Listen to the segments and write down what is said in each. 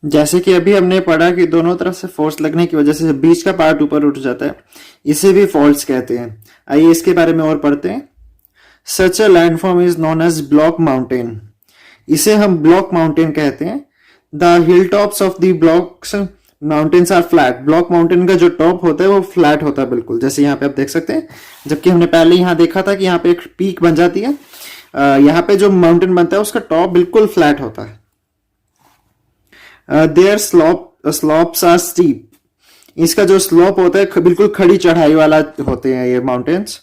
जैसे कि अभी हमने पढ़ा कि दोनों तरफ से फोर्स लगने की वजह से बीच का पार्ट ऊपर उठ जाता है, इसे भी फॉल्ट्स कहते हैं। आइए इसके बारे में और पढ़ते हैं। Such a landform is known as block mountain. इसे हम ब्लॉक माउंटेन कहते हैं। The hill tops of the blocks mountains are flat. Block mountain का जो टॉप होता है वो फ्लैट होता है बिल्कुल, जैसे यहाँ पे आप देख सकते हैं। जबकि हमने पहले यहाँ देखा था कि यहाँ पे एक पीक बन जाती है, यहाँ पे जो माउंटेन बनता है उसका टॉप बिल्कुल फ्लैट होता है। Their slopes are steep. इसका जो स्लोप होता है बिल्कुल खड़ी चढ़ाई वाला होते हैं ये mountains.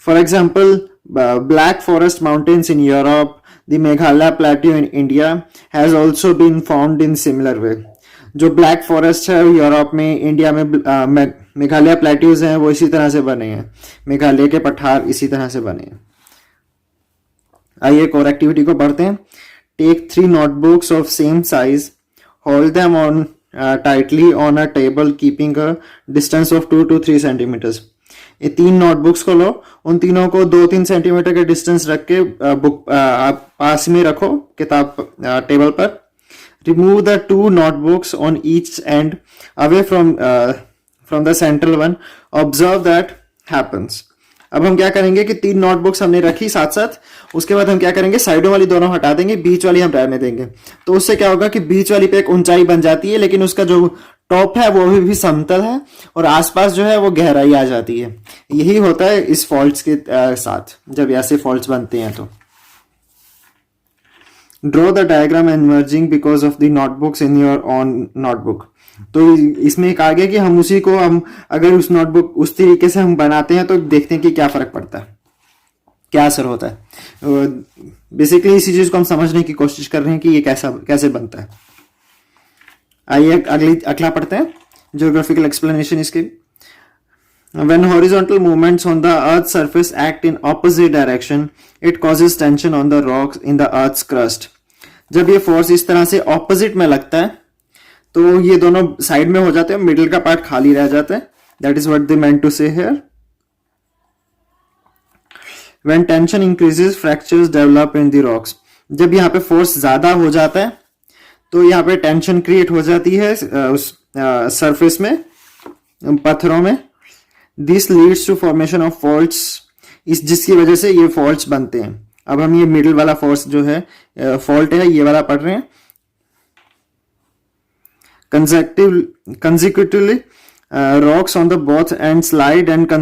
For example Black Forest mountains in Europe, the Meghalaya plateau in India has also been found in similar way. जो ब्लैक फॉरेस्ट है यूरोप में, इंडिया में मेघालय प्लेट्यूज हैं वो इसी तरह से बने हैं। मेघालय के पठार इसी तरह से बने हैं। आइए एक और एक्टिविटी को पढ़ते हैं। Take 3 notebooks of same size, hold them on tightly on a table keeping a distance of 2 to 3 centimeters। ये 3 नोटबुक्स को लो, उन तीनों को 2-3 सेंटीमीटर के डिस्टेंस रख के बुक आप पास में रखो किताब टेबल पर। Remove the 2 notebooks on each end away from the central one, observe that happens। अब हम क्या करेंगे कि 3 नोटबुक्स हमने रखी साथ साथ, उसके बाद हम क्या करेंगे, साइडों वाली दोनों हटा देंगे, बीच वाली हम रहने देंगे। तो उससे क्या होगा कि बीच वाली पे एक ऊंचाई बन जाती है, लेकिन उसका जो टॉप है वो भी समतल है और आसपास जो है वो गहराई आ जाती है। यही होता है इस फॉल्ट्स के साथ, जब ऐसे फॉल्ट्स बनते हैं। तो draw the diagram emerging because of the notebooks in your on notebook. तो इसमें एक आगे कि हम उसी को हम अगर उस नोटबुक उस तरीके से हम बनाते हैं तो देखते हैं कि क्या फर्क पड़ता है, क्या असर होता है। बेसिकली इसी चीज को हम समझने की कोशिश कर रहे हैं कि ये कैसे बनता है। आइए अगला पढ़ते हैं, ज्योग्राफिकल एक्सप्लेनेशन इसके। When horizontal movements on the Earth's surface act in opposite direction, it causes tension on the rocks in the Earth's crust। जब ये फोर्स इस तरह से ऑपोजिट में लगता है तो ये दोनों साइड में हो जाते हैं, मिडिल का पार्ट खाली रह जाता है। That is what they meant to say here. When tension increases, fractures develop in the rocks। जब यहाँ पे फोर्स ज्यादा हो जाता है तो यहाँ पे टेंशन क्रिएट हो जाती है उस सरफेस में, पत्थरों में। This leads to formation of faults, इस जिसकी वजह से ये फॉल्ट्स बनते हैं। अब हम ये मिडिल वाला फोर्स जो है फॉल्ट है ये वाला पढ़ रहे हैं। Consecutively, rocks on the both ends slide and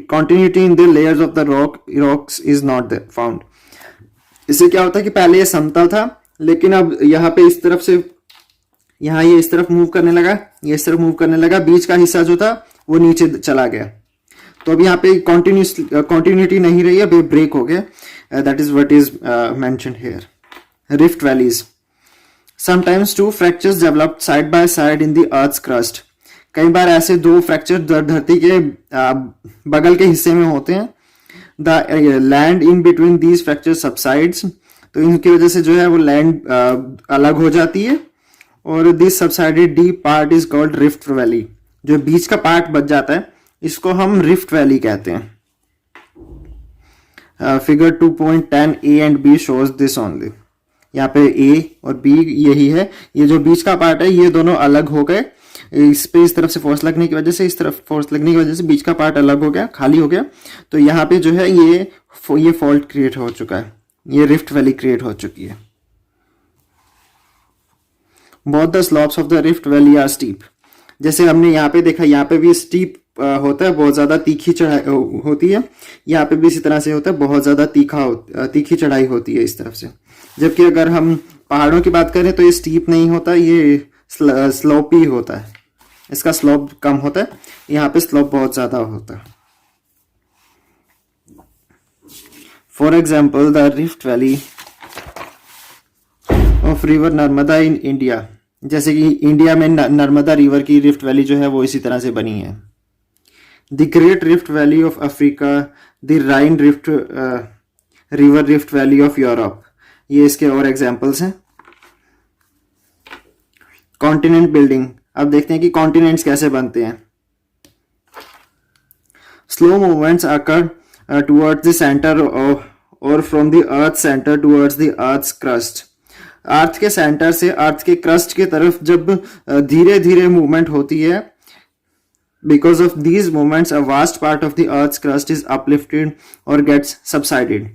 continuity in the layers of the rocks is not found। इससे क्या होता है कि पहले ये समतल था, लेकिन अब यहाँ पे इस तरफ से यहाँ ये इस तरफ मूव करने लगा, ये इस तरफ मूव करने लगा, बीच का हिस्सा जो था वो नीचे चला गया। तो अब यहाँ पे कंटिन्यूटी नहीं रही, अब ये ब्रेक हो गया। That is what is mentioned here. Rift valleys, sometimes 2 fractures developed side by side in the earth's crust। कई बार ऐसे 2 फ्रैक्चर धरती के बगल के हिस्से में होते हैं। The land in between these fracture subsides, तो इनकी वजह से जो है वो लैंड अलग हो जाती है। और this subsided deep part is called rift valley. जो बीच का पार्ट बच जाता है इसको हम रिफ्ट वैली कहते हैं। Figure 2.10 A and B shows this only. यहाँ पे A और B यही है, ये जो बीच का पार्ट है ये दोनों अलग हो गए। इस पे इस तरफ से फोर्स लगने की वजह से, इस तरफ फोर्स लगने की वजह से बीच का पार्ट अलग हो गया, खाली हो गया। तो यहाँ पे जो है ये फॉल्ट क्रिएट हो चुका है, ये रिफ्ट वैली क्रिएट हो चुकी है। Both the slopes of the rift valley are steep. जैसे हमने यहाँ पे देखा, यहाँ पे भी स्टीप होता है, बहुत ज्यादा तीखी चढ़ाई होती है। यहाँ पे भी इसी तरह से होता है, बहुत ज्यादा तीखी चढ़ाई होती है इस तरफ से। जबकि अगर हम पहाड़ों की बात करें तो ये स्टीप नहीं होता, ये स्लोपी होता है, इसका स्लोप कम होता है। यहाँ पे स्लोप बहुत ज्यादा होता है। For example the rift valley of river Narmada in India. जैसे कि इंडिया में नर्मदा रिवर की रिफ्ट वैली जो है वो इसी तरह से बनी है। The Great Rift valley of Africa, the Rhine rift river rift valley of Europe, ये इसके और एग्जाम्पल्स हैं। कॉन्टिनेंट बिल्डिंग, अब देखते हैं कि कॉन्टिनेंट्स कैसे बनते हैं। Slow movements occur towards the centre और from the earth centre towards the earth's crust. Earth के सेंटर से अर्थ के क्रस्ट की तरफ जब धीरे धीरे मूवमेंट होती है, because of these movements a vast part of the earth's crust is uplifted और गेट्स सबसाइडेड।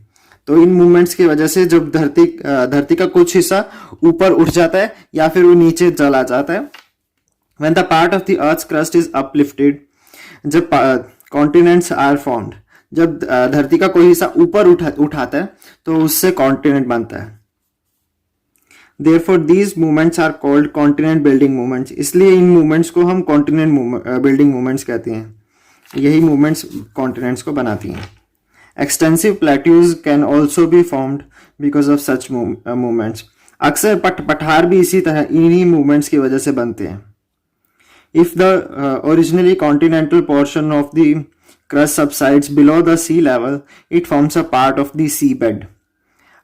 तो इन मूवमेंट्स की वजह से जब धरती का कुछ हिस्सा ऊपर उठ जाता है या फिर वो नीचे चला जाता है। When the part of the earth's crust is uplifted, जब कॉन्टिनेंट्स आर फॉर्म्ड, जब धरती का कोई हिस्सा ऊपर उठाता है तो उससे कॉन्टिनेंट बनता है। Therefore, these movements are called continent building movements। इसलिए इन मूवमेंट्स को हम कॉन्टिनेंट बिल्डिंग मूवमेंट्स कहते हैं। यही मूवमेंट्स कॉन्टिनेंट्स को बनाती हैं। Extensive plateaus can also be formed because of such movements. अक्सर पठार भी इसी तरह इन्हीं मूवमेंट्स की वजह से बनते हैं। If the originally continental portion of the crust subsides below the sea level, it forms a part of the sea bed.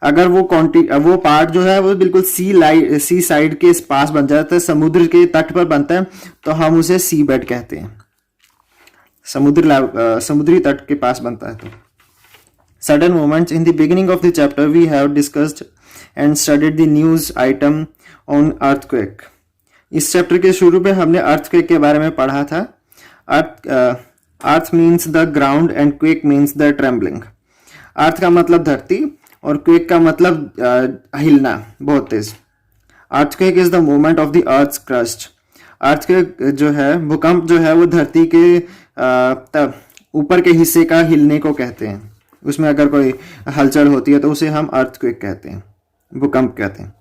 अगर वो पार्ट जो है वो बिल्कुल सी साइड के पास बन जाता है, समुद्र के तट पर बनता है, तो हम उसे सी बेड कहते हैं। समुद्री तट के पास बनता है। तो sudden movements in the beginning of the chapter we have discussed and studied the news item on earthquake. इस चैप्टर के शुरू में हमने अर्थक्वेक के बारे में पढ़ा था। Earth means the ground and quake means the trembling. Earth का मतलब धरती और क्वेक का मतलब हिलना बहुत तेज। Earthquake is the movement of the earth's crust. Earthquake जो है, भूकंप जो है, वो धरती के ऊपर के हिस्से का हिलने को कहते हैं। उसमें अगर कोई हलचल होती है तो उसे हम अर्थक्वेक कहते हैं, भूकंप कहते हैं।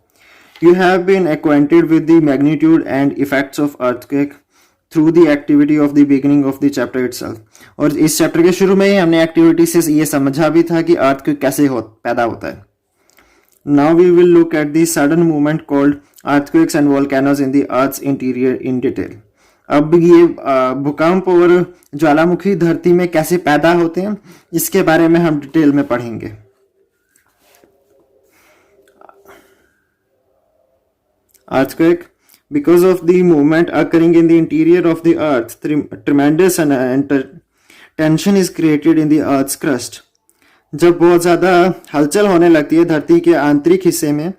You have been acquainted with the magnitude and effects of earthquake through the activity of the beginning of the chapter itself. और इस चैप्टर के शुरू में ही हमने एक्टिविटी से ये समझा भी था कि अर्थक्वेक कैसे पैदा होता है। Now we will look at the sudden movement called earthquakes and volcanoes in the earth's interior in detail. अब ये भूकंप और ज्वालामुखी धरती में कैसे पैदा होते हैं, इसके बारे में हम डिटेल में पढ़ेंगे। Earthquake, because of the movement occurring in the interior of the earth, tremendous tension is created in the earth's crust। जब बहुत ज़्यादा हलचल होने लगती है धरती के आंतरिक हिस्से में,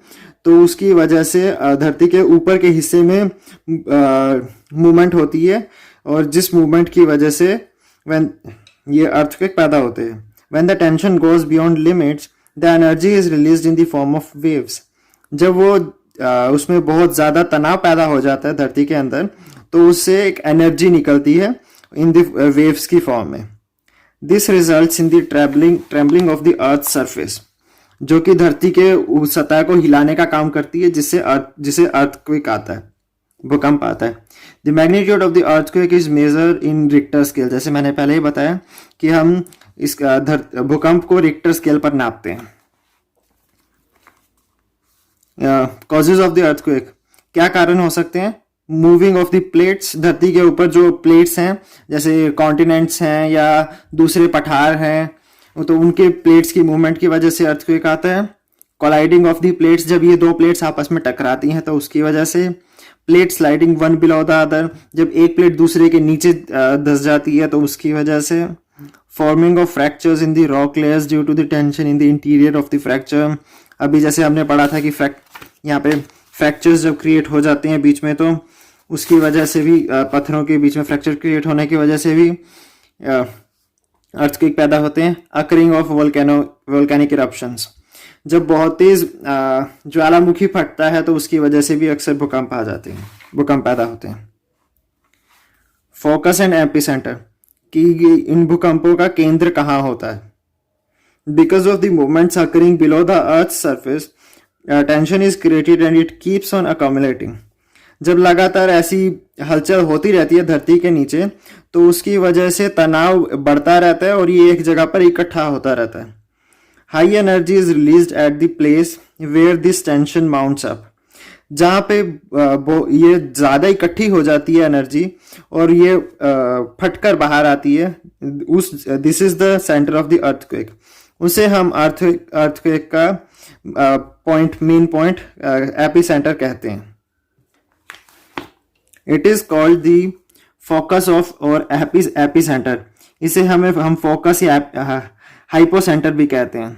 तो उसकी वजह से धरती के ऊपर के हिस्से में मूवमेंट होती है, और जिस मूवमेंट की वजह से ये अर्थक्वेक पैदा होते हैं। When the tension goes beyond limits, the energy is released in the form of waves। जब वो उसमें बहुत ज़्यादा तनाव पैदा हो जाता है धरती के अंदर, तो उससे एक एनर्जी निकलती है इन द वेव्स की फॉर्म में। This results in the trembling of the earth surface, जो कि धरती के सतह को हिलाने का काम करती है, जिसे अर्थक्वेक आता है, भूकंप आता है। The magnitude of the earthquake is measure in Richter scale. जैसे मैंने पहले ही बताया कि हम इस भूकंप को रिक्टर स्केल पर नापते हैं। कॉजेज ऑफ द अर्थक्वेक, क्या कारण हो सकते हैं? मूविंग ऑफ द प्लेट्स, धरती के ऊपर जो प्लेट्स हैं, जैसे कॉन्टिनेंट्स हैं या दूसरे पठार हैं, तो उनके प्लेट्स की मूवमेंट की वजह से अर्थक्वेक आता है। कोलाइडिंग ऑफ द प्लेट्स, जब ये दो प्लेट्स आपस में टकराती हैं तो उसकी वजह से। Plate sliding one below the other, जब एक प्लेट दूसरे के नीचे धंस जाती है तो उसकी वजह से। Forming of fractures in the rock layers due to the tension in the interior of the fracture. अभी जैसे हमने पढ़ा था कि यहाँ पे फ्रैक्चर्स जब क्रिएट हो जाते हैं बीच में, तो उसकी वजह से भी पत्थरों के बीच में फ्रैक्चर क्रिएट होने की वजह से भी अर्थक्वेक पैदा होते हैं। अकरिंग ऑफ वोल्केनिक इरप्शंस, जब बहुत तेज ज्वालामुखी फटता है तो उसकी वजह से भी अक्सर भूकंप पैदा होते हैं। फोकस एंड एपिसेंटर, कि इन भूकंपों का केंद्र कहाँ होता है? Because of the movements occurring below the earth surface, tension is created and it keeps on accumulating. जब लगातार ऐसी हलचल होती रहती है धरती के नीचे, तो उसकी वजह से तनाव बढ़ता रहता है और ये एक जगह पर इकट्ठा होता रहता है। High energy is released at the place where this tension mounts up, जहाँ पे ये ज़्यादा इकट्ठी हो जाती है एनर्जी और ये फटकर बाहर आती है, this is the centre of the earthquake. उसे हम अर्थक्वेक का मेन पॉइंट एपी सेंटर कहते हैं। It is called the focus of और एपी सेंटर। इसे हम फोकस या हाइपोसेंटर भी कहते हैं।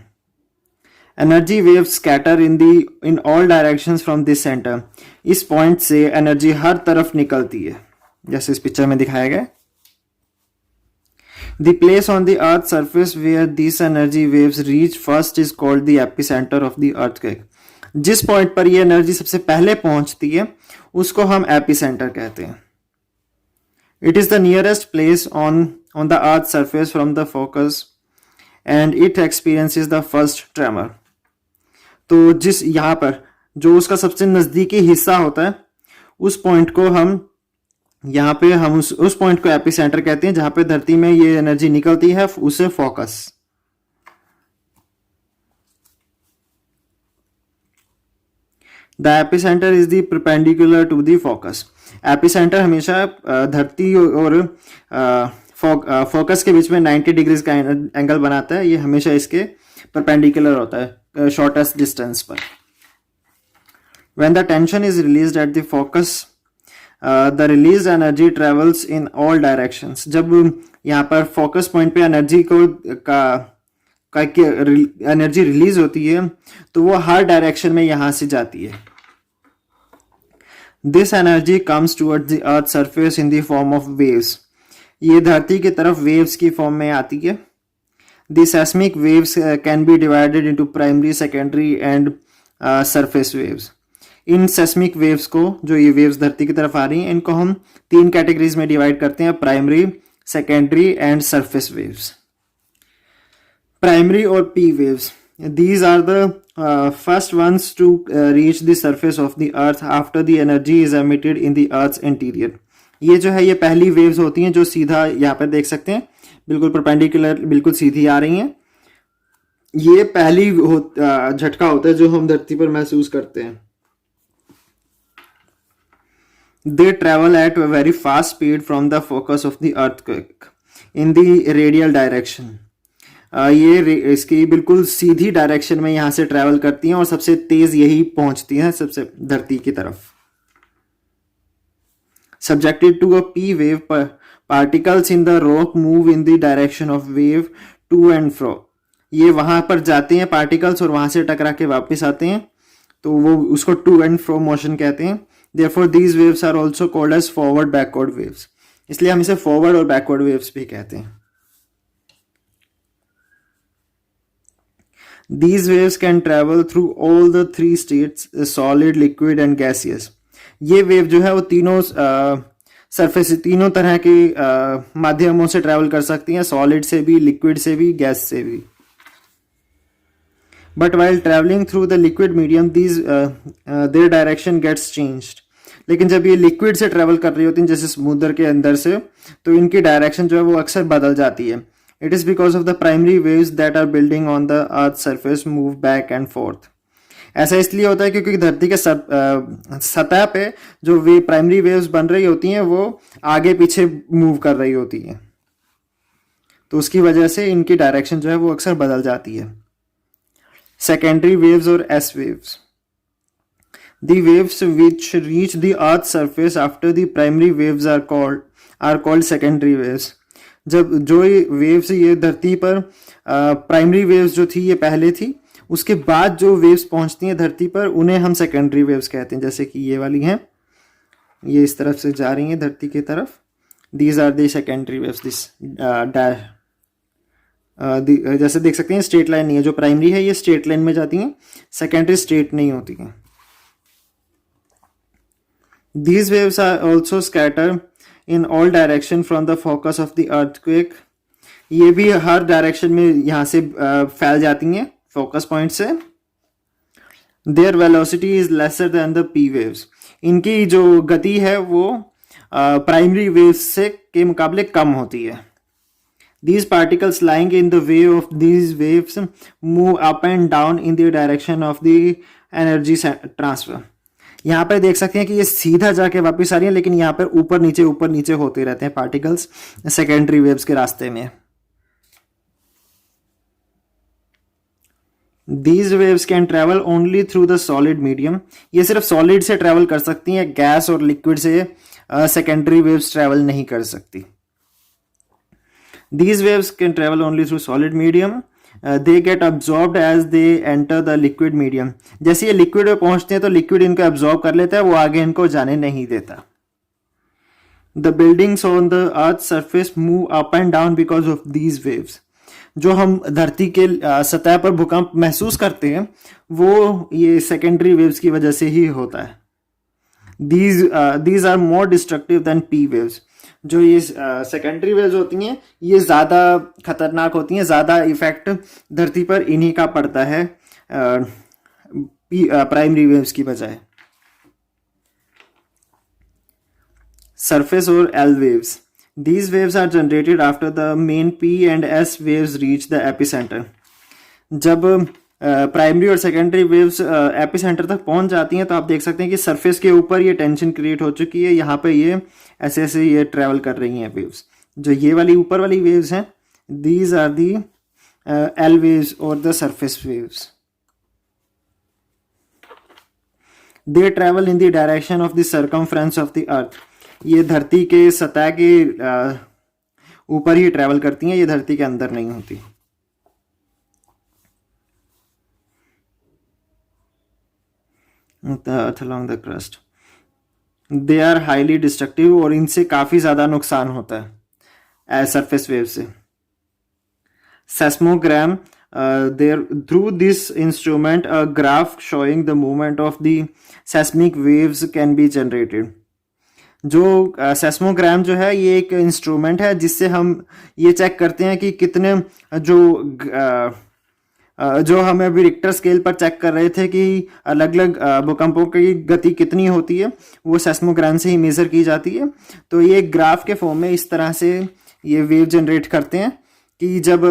Energy wave scatter in all directions from this centre. इस पॉइंट से एनर्जी हर तरफ निकलती है, जैसे इस पिक्चर में दिखाया गया। The place on the earth's surface where these energy waves reach first is called the epicenter of the earthquake। जिस पॉइंट पर ये एनर्जी सबसे पहले पहुंचती है उसको हम एपिसेंटर कहते हैं। It is the nearest place on the earth's surface from the focus and it experiences the first tremor। तो जिस यहाँ पर जो उसका सबसे नजदीकी हिस्सा होता है उस पॉइंट को हम यहाँ पे हम उस पॉइंट को एपिसेंटर कहते हैं, जहां पे धरती में ये एनर्जी निकलती है उसे focus. The epicentre is the perpendicular to the focus. Epicentre हमेशा धरती और फोकस के बीच में 90 डिग्रीज का एंगल बनाता है। ये हमेशा इसके परपेंडिकुलर होता है शॉर्टेस्ट डिस्टेंस पर। When the tension is released at the focus the release energy travels in all directions. जब यहाँ पर फोकस पॉइंट पे एनर्जी को एनर्जी रिलीज होती है तो वो हर डायरेक्शन में यहां से जाती है। This energy comes towards the earth surface in the form of waves. ये धरती की तरफ वेव्स की फॉर्म में आती है। The seismic waves can B divided into primary, secondary and surface waves. In seismic waves को, जो ये वेव्स धरती की तरफ आ रही हैं, इनको हम 3 कैटेगरीज में डिवाइड करते हैं, primary, secondary and surface waves. Primary और P waves, these are the first ones to reach the surface of the earth after the energy is emitted in the earth's interior। ये जो है ये पहली waves होती हैं जो सीधा यहाँ पर देख सकते हैं बिल्कुल परपेंडिकुलर, बिल्कुल सीधी आ रही हैं। ये पहली झटका होता है जो हम धरती पर महसूस करते हैं। They travel at a very fast speed from the focus of the earthquake in the radial direction। ये इसकी बिल्कुल सीधी डायरेक्शन में यहाँ से ट्रैवल करती हैं और सबसे तेज यही पहुंचती हैं सबसे धरती की तरफ। Subjected to a P wave, particles in the rock move in the direction of wave to and fro। ये वहां पर जाते हैं पार्टिकल्स और वहां से टकरा के वापस आते हैं, तो वो उसको टू एंड फ्रो मोशन कहते हैं। Therefore these waves are also called as forward backward waves। इसलिए हम इसे फॉरवर्ड और बैकवर्ड वेव्स भी कहते हैं। These waves can travel through all the 3 states, solid, liquid and gaseous। ये वेव जो है वो तीनों सरफेस तीनों तरह के माध्यमों से ट्रैवल कर सकती हैं, सॉलिड से भी, लिक्विड से भी, गैस से भी। But while traveling through the liquid medium, their direction gets changed। लेकिन जब ये लिक्विड से ट्रेवल कर रही होती हैं जैसे समुद्र के अंदर से, तो इनकी डायरेक्शन जो है वो अक्सर बदल जाती है। It is because of the primary waves that are building on the earth surface move back and forth. ऐसा इसलिए होता है क्योंकि धरती के सतह पे जो वे प्राइमरी वेव्स बन रही होती हैं वो आगे पीछे मूव कर रही होती हैं, तो उसकी वजह से इनकी डायरेक्शन जो है वो अक्सर बदल जाती है। सेकेंडरी वेव्स और S waves, the waves which reach the earth's surface after the primary waves are called secondary waves। जब जो ये वेव्स ये धरती पर प्राइमरी वेव्स जो थी ये पहले थी, उसके बाद जो वेव्स पहुंचती हैं धरती पर उन्हें हम सेकेंडरी वेव्स कहते हैं। जैसे कि ये वाली हैं, ये इस तरफ से जा रही हैं धरती की तरफ, these are the secondary waves। जैसे देख सकते हैं स्ट्रेट लाइन नहीं है, जो प्राइमरी है ये स्ट्रेट लाइन में जाती हैं, सेकेंडरी स्ट्रेट नहीं होती हैं। These waves are also scattered in all direction from the focus of the earthquake। ये भी हर डायरेक्शन में यहाँ से फैल जाती हैं फोकस पॉइंट से। Their velocity is lesser than the P waves। इनकी जो गति है वो प्राइमरी वेव्स से के मुकाबले कम होती है। These particles lying in the way of these waves move up and down in the direction of the energy transfer। यहाँ पर देख सकते हैं कि ये सीधा जाके वापस आ रही है, लेकिन यहाँ पर ऊपर नीचे होते रहते हैं पार्टिकल्स सेकेंडरी वेव्स के रास्ते में। These waves can travel only through the solid medium। ये सिर्फ सॉलिड से ट्रेवल कर सकती हैं, गैस और लिक्विड से सेकेंडरी वेव्स ट्रेवल नहीं कर सकती। These waves can travel only through solid medium they get absorbed as they enter the liquid medium. जैसे ये लिक्विड में पहुंचते हैं तो लिक्विड इनको अब्जॉर्ब कर लेता है, वो आगे इनको जाने नहीं देता। The buildings on the earth surface move up and down because of these waves. जो हम धरती के सतह पर भूकंप महसूस करते हैं वो ये सेकेंडरी वेव्स की वजह से ही होता है। These are more destructive than P waves. जो ये सेकेंडरी वेव्स होती हैं ये ज़्यादा खतरनाक होती हैं, ज़्यादा इफेक्ट धरती पर इन्हीं का पड़ता है प्राइमरी वेव्स की बजाय। Surface or L waves. These waves are generated after the main P and S waves reach the epicenter. जब प्राइमरी और सेकेंडरी वेव्स एपिसेंटर तक पहुंच जाती हैं तो आप देख सकते हैं कि सरफेस के ऊपर ये टेंशन क्रिएट हो चुकी है, यहाँ पे ये ऐसे ऐसे ये ट्रेवल कर रही हैं वेव्स। जो ये वाली ऊपर वाली वेव्स हैं these are the L waves और the surface waves. They travel in the direction of the circumference of the earth. ये धरती के सतह के ऊपर ही ट्रेवल करती हैं, ये धरती के अंदर नहीं होती। Earth along the crust they are highly destructive और इनसे काफी ज्यादा नुकसान होता है सरफेस वेव से। Seismogram there through this instrument a graph showing the movement of the seismic waves can be generated. जो सेस्मोग्राम जो है ये एक इंस्ट्रूमेंट है जिससे हम ये चेक करते हैं कि कितने जो हमें अभी रिक्टर स्केल पर चेक कर रहे थे कि अलग अलग भूकंपों की गति कितनी होती है, वो सेस्मोग्राम से ही मेजर की जाती है। तो ये ग्राफ के फॉर्म में इस तरह से ये वेव जनरेट करते हैं कि जब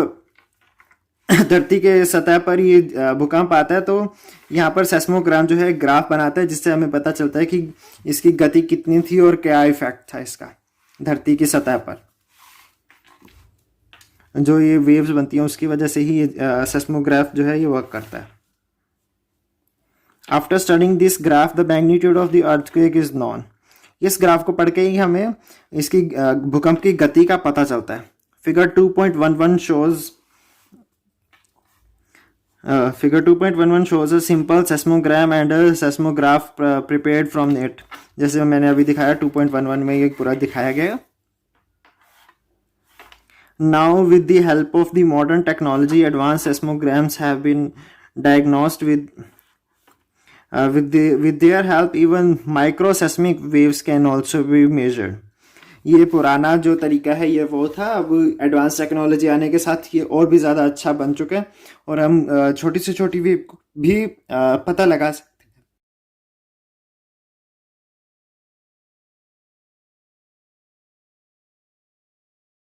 धरती के सतह पर ये भूकंप आता है तो यहाँ पर सेस्मोग्राम जो है ग्राफ बनाता है जिससे हमें पता चलता है कि इसकी गति कितनी थी और क्या इफेक्ट था इसका धरती की सतह पर। जो ये वेव्स बनती हैं उसकी वजह से ही ये सेस्मोग्राफ जो है ये वर्क करता है। After studying this graph the magnitude of the earthquake is non. इस ग्राफ को पढ़ के ही हमें इसकी भूकंप की गति का पता चलता है। Figure 2.11 shows figure 2.11 shows a simple seismogram and a seismograph prepared from it। जैसे मैंने अभी दिखाया 2.11 में ये पूरा दिखाया गया। Now with the help of the modern technology advanced seismograms have been diagnosed with their help even microseismic waves can also be measured। ये पुराना जो तरीका है ये वो था, अब एडवांस टेक्नोलॉजी आने के साथ ये और भी ज़्यादा अच्छा बन चुका है और हम छोटी से छोटी वेव भी पता लगा